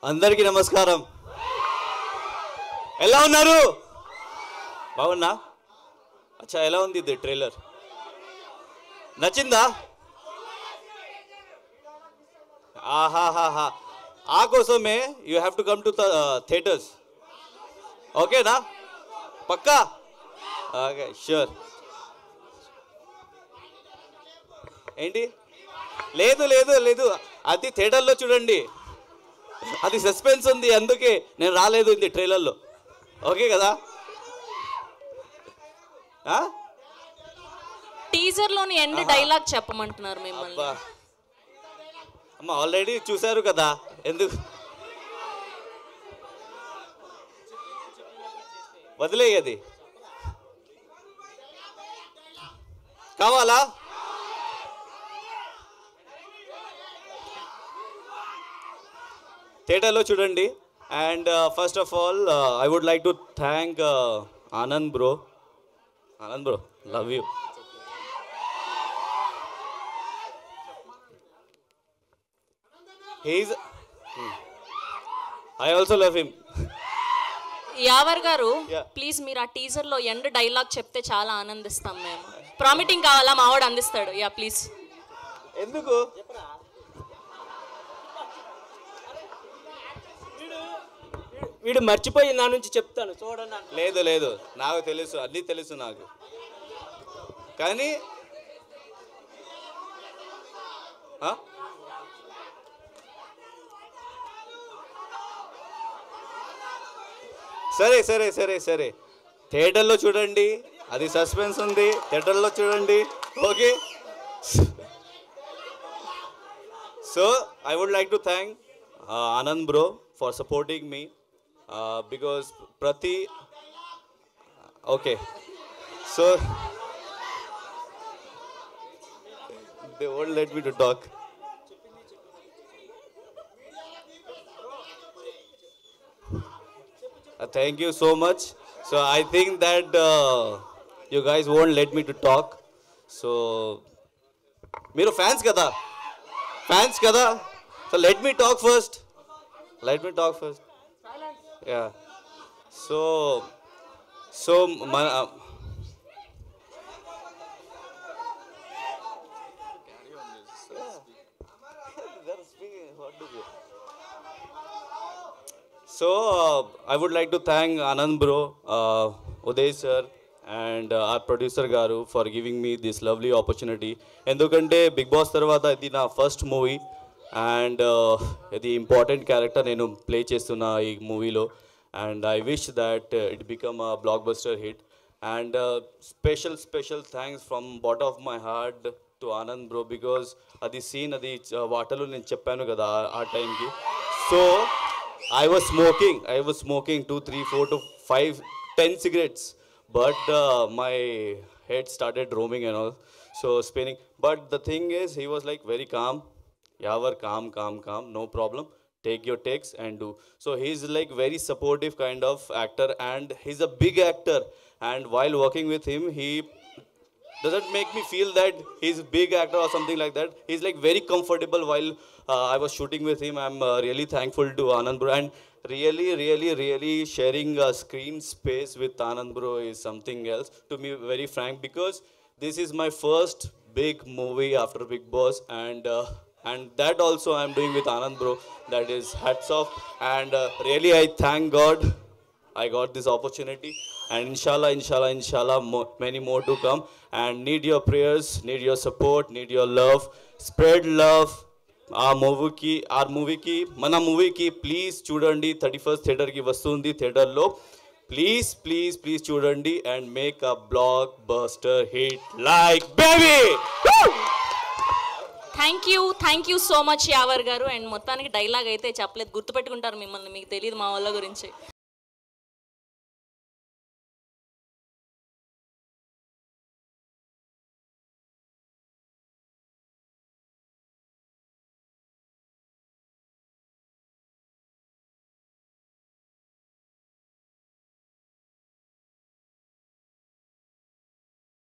అందరికీ నమస్కారం. ఎలా ఉన్నారు? బాగున్నా? అచ్చా, ఎలా ఉంది ఇది ట్రైలర్? నచ్చిందా? ఆహాహాహా, ఆ కోసమే you have to come to theatres. ఓకేనా? పక్కా? Okay, sure. ఏంటి? లేదు లేదు లేదు, అది థియేటర్లో చూడండి. అది సస్పెన్స్ ఉంది, అందుకే నేను రాలేదు ఇది ట్రైలర్లో. ఓకే కదా? టీజర్లోని ఎండ్ డైలాగ్ చెప్పమంటున్నారు మిమ్మల్ని. అమ్మ ఆల్రెడీ చూశారు కదా, ఎందుకు వదిలేయది? కావాలా? థియేటర్లో చూడండి. And first of all I would like to thank Anand bro. Anand bro, love you. He's I also love him. Yawar garu, Yeah. Please మీరు ఆ టీజర్లో ఎండ్ డైలాగ్ చెప్తే చాలా ఆనందిస్తాం మేము. ప్రామిటింగ్ కావాలా? మావాడు అందిస్తాడు. Yeah please. ఎందుకు? వీడు మర్చిపోయి నా నుంచి చెప్తాను చూడండి. లేదు లేదు, నాకు తెలుసు, అన్నీ తెలుసు నాకు. కానీ సరే సరే సరే సరే, థియేటర్లో చూడండి, అది సస్పెన్స్ ఉంది, థియేటర్లో చూడండి. Okay, so I would like to thank Anand bro for supporting me because ప్రతి okay, so they won't let me to talk. Thank you so much. So I think that you guys won't let me to talk. So మీరు fans కదా, fans కదా, so let me talk first. Let me talk first. Yeah. So So I would like to thank Anand bro, Uday sir, and our producer garu for giving me this lovely opportunity. Endukante Big Boss tarvata idi na first movie, and idi important character nenu play chestunna ee movie lo, and I wish that it become a blockbuster hit. And special thanks from bottom of my heart to Anand bro, because adi scene adi వాటర్లో నేను చెప్పాను కదా ఆ టైంకి. So I was smoking 2, 3, 4 to 5, 10 cigarettes, but my head started roaming and all, so spinning. But the thing is, he was like very calm. Yavar, calm, no problem. Take your takes and do. So he's like very supportive kind of actor, and he's a big actor. And while working with him, he doesn't make me feel that he's a big actor or something like that. He's like very comfortable while I was shooting with him. I'm really thankful to Anand bro, and really sharing a screen space with Anand bro is something else to me, very frank, because this is my first big movie after Big Boss, and that also I'm doing with Anand bro. That is hats off, and really I thank God I got this opportunity, and inshallah many more to come. And need your prayers, need your support, need your love. Spread love. Our movie ki mana movie ki please chudandi. 31st theater ki vastundi theater lo, please chudandi and make a blockbuster hit like baby. Thank you so much Yawar garu. And మొత్తానికి dialogue అయితే చెప్పలేదు, గుర్తుపెట్టుకుంటారు మిమ్మల్ని, మీకు తెలియదు మా వాళ్ళ గురించి.